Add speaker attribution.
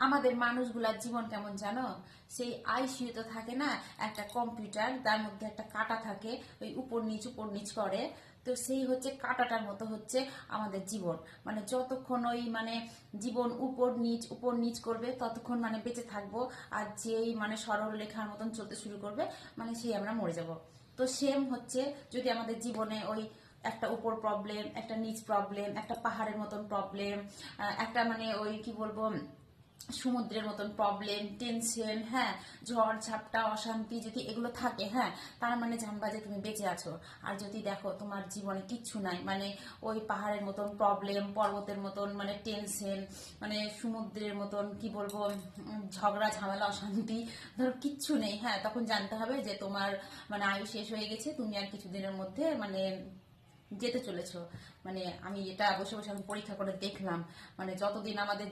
Speaker 1: আমাদের মানুষগুলার জীবন কেমন জানো? সেই আইসিইউতে থাকে না একটা কম্পিউটার, তার মধ্যে একটা কাঁটা থাকে, ওই উপর নিচ করে। তো সেই হচ্ছে কাঁটাটার মতো হচ্ছে আমাদের জীবন। মানে যতক্ষণ ওই মানে জীবন উপর নিচ করবে ততক্ষণ মানে বেঁচে থাকবো। আর যেই মানে সরল রেখার মতন চলতে শুরু করবে মানে সেই আমরা মরে যাব। তো সেম হচ্ছে যদি আমাদের জীবনে ওই একটা উপর প্রবলেম, একটা নিচ প্রবলেম, একটা পাহাড়ের মতন প্রবলেম, একটা মানে ওই কি বলবো সমুদ্রের মতন প্রবলেম, টেনশন, হ্যাঁ, ঝড় ঝাপটা, অশান্তি যদি এগুলো থাকে, হ্যাঁ, তার মানে জানবা যে তুমি বেঁচে আছো। আর যদি দেখো তোমার জীবনে কিচ্ছু নাই, মানে ওই পাহাড়ের মতন প্রবলেম, পর্বতের মতন মানে টেনশন, মানে সমুদ্রের মতন কি বলবো ঝগড়া ঝামেলা অশান্তি, ধরো কিচ্ছু নেই, হ্যাঁ, তখন জানতে হবে যে তোমার মানে আয়ু শেষ হয়ে গেছে, তুমি আর কিছুদিনের মধ্যে মানে যেতে চলেছো। মানে আমি এটা বসে বসে আমি পরীক্ষা করে দেখলাম, মানে যতদিন আমাদের